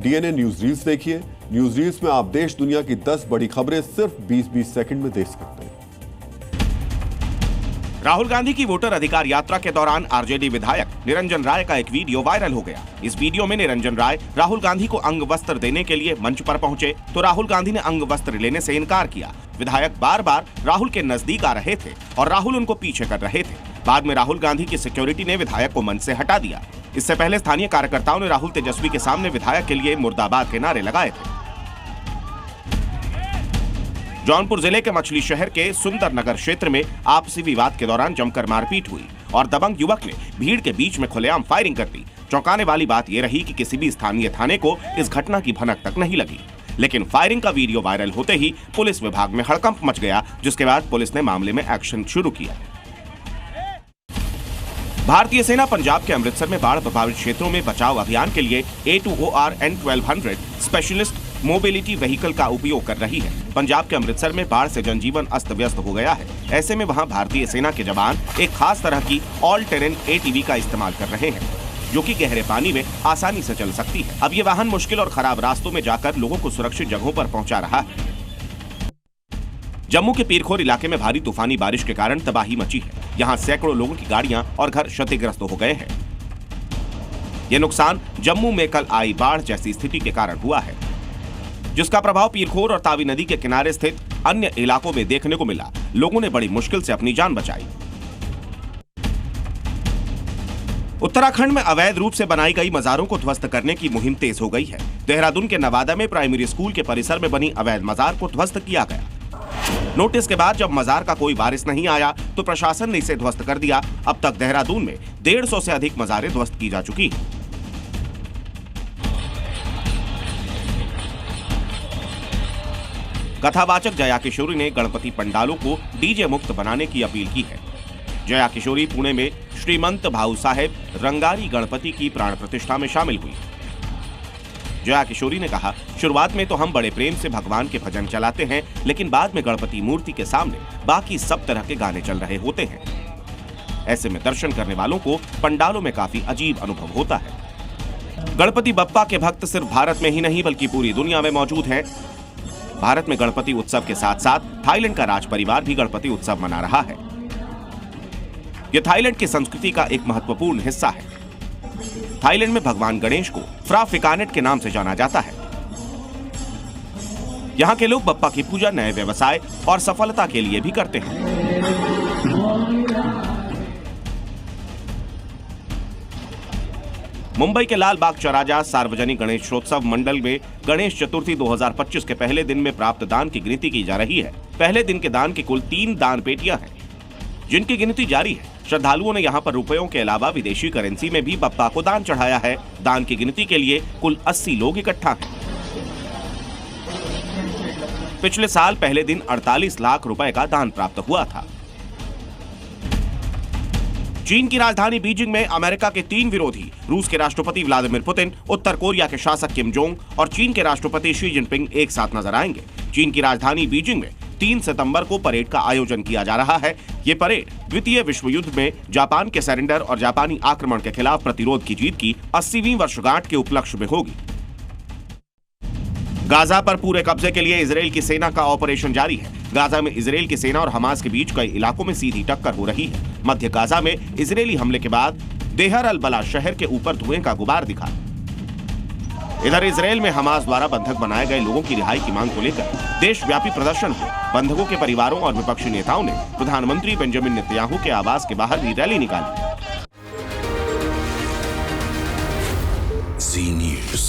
DNA news reels देखिए। News reels में आप देश दुनिया की 10 बड़ी खबरें सिर्फ 20-20 सेकंड में देख सकते हैं। राहुल गांधी की वोटर अधिकार यात्रा के दौरान आरजेडी विधायक निरंजन राय का एक वीडियो वायरल हो गया। इस वीडियो में निरंजन राय राहुल गांधी को अंग वस्त्र देने के लिए मंच पर पहुंचे तो राहुल गांधी ने अंग वस्त्र लेने से इनकार किया। विधायक बार बार राहुल के नजदीक आ रहे थे और राहुल उनको पीछे कर रहे थे। बाद में राहुल गांधी की सिक्योरिटी ने विधायक को मंच से हटा दिया। इससे पहले स्थानीय कार्यकर्ताओं ने राहुल तेजस्वी के सामने विधायक के लिए मुर्दाबाद के नारे लगाए थे। जौनपुर जिले के मछली शहर के सुंदर नगर क्षेत्र में आपसी विवाद के दौरान जमकर मारपीट हुई और दबंग युवक ने भीड़ के बीच में खुलेआम फायरिंग कर दी। चौंकाने वाली बात यह रही कि किसी भी स्थानीय थाने को इस घटना की भनक तक नहीं लगी, लेकिन फायरिंग का वीडियो वायरल होते ही पुलिस विभाग में हड़कंप मच गया, जिसके बाद पुलिस ने मामले में एक्शन शुरू किया। भारतीय सेना पंजाब के अमृतसर में बाढ़ प्रभावित क्षेत्रों में बचाव अभियान के लिए A2OR N1200 specialist mobility vehicle का उपयोग कर रही है। पंजाब के अमृतसर में बाढ़ से जनजीवन अस्त व्यस्त हो गया है। ऐसे में वहां भारतीय सेना के जवान एक खास तरह की ऑल टेरेन ATV का इस्तेमाल कर रहे हैं, जो कि गहरे पानी में आसानी से चल सकती है। अब ये वाहन मुश्किल और खराब रास्तों में जाकर लोगों को सुरक्षित जगहों पर पहुंचा रहा है। जम्मू के पीरखोर इलाके में भारी तूफानी बारिश के कारण तबाही मची है। यहाँ सैकड़ों लोगों की गाड़ियां और घर क्षतिग्रस्त हो गए हैं। ये नुकसान जम्मू में कल आई बाढ़ जैसी स्थिति के कारण हुआ है, जिसका प्रभाव पीरखोर और तावी नदी के किनारे स्थित अन्य इलाकों में देखने को मिला। लोगों ने बड़ी मुश्किल से अपनी जान बचाई। उत्तराखंड में अवैध रूप से बनाई गई मजारों को ध्वस्त करने की मुहिम तेज हो गई है। देहरादून के नवादा में प्राइमरी स्कूल के परिसर में बनी अवैध मजार को ध्वस्त किया गया। नोटिस के बाद जब मजार का कोई वारिस नहीं आया तो प्रशासन ने इसे ध्वस्त कर दिया। अब तक देहरादून में 150 से अधिक मजारें ध्वस्त की जा चुकी हैं। कथावाचक जया किशोरी ने गणपति पंडालों को डीजे मुक्त बनाने की अपील की है। जया किशोरी पुणे में श्रीमंत भाऊ साहेब रंगारी गणपति की प्राण प्रतिष्ठा में शामिल हुई। जया किशोरी ने कहा, शुरुआत में तो हम बड़े प्रेम से भगवान के भजन चलाते हैं, लेकिन बाद में गणपति मूर्ति के सामने बाकी सब तरह के गाने चल रहे होते हैं। ऐसे में दर्शन करने वालों को पंडालों में काफी अजीब अनुभव होता है। गणपति बप्पा के भक्त सिर्फ भारत में ही नहीं बल्कि पूरी दुनिया में मौजूद हैं। भारत में गणपति उत्सव के साथ साथ थाईलैंड का राज परिवार भी गणपति उत्सव मना रहा है। यह थाईलैंड की संस्कृति का एक महत्वपूर्ण हिस्सा है। थाईलैंड में भगवान गणेश को फ्राफिकानेट के नाम से जाना जाता है। यहाँ के लोग बप्पा की पूजा नए व्यवसाय और सफलता के लिए भी करते हैं। मुंबई के लाल बाग चौराहा सार्वजनिक गणेशोत्सव मंडल में गणेश चतुर्थी 2025 के पहले दिन में प्राप्त दान की गिनती की जा रही है। पहले दिन के दान की कुल 3 दान पेटियां हैं, जिनकी गिनती जारी है। श्रद्धालुओं ने यहां पर रुपयों के अलावा विदेशी करेंसी में भी बप्पा को दान चढ़ाया है। दान की गिनती के लिए कुल 80 लोग इकट्ठा हैं। पिछले साल पहले दिन 48 लाख रुपए का दान प्राप्त हुआ था। चीन की राजधानी बीजिंग में अमेरिका के 3 विरोधी, रूस के राष्ट्रपति व्लादिमीर पुतिन, उत्तर कोरिया के शासक किम जोंग और चीन के राष्ट्रपति शी जिनपिंग एक साथ नजर आएंगे। चीन की राजधानी बीजिंग में 3 सितंबर को परेड का आयोजन किया जा रहा है। ये परेड द्वितीय विश्व युद्ध में जापान के सरेंडर और जापानी आक्रमण के खिलाफ प्रतिरोध की जीत की 80वीं वर्षगांठ के उपलक्ष्य में होगी। गाजा पर पूरे कब्जे के लिए इजराइल की सेना का ऑपरेशन जारी है। गाजा में इजराइल की सेना और हमास के बीच कई इलाकों में सीधी टक्कर हो रही है। मध्य गाजा में इजरायली हमले के बाद देहर अल बला शहर के ऊपर धुएं का गुबार दिखा। इधर इजराइल में हमास द्वारा बंधक बनाए गए लोगों की रिहाई की मांग को लेकर देशव्यापी प्रदर्शन हुए। बंधकों के परिवारों और विपक्षी नेताओं ने प्रधानमंत्री बेंजामिन नेतन्याहू के आवास के बाहर भी रैली निकाली। Zee News।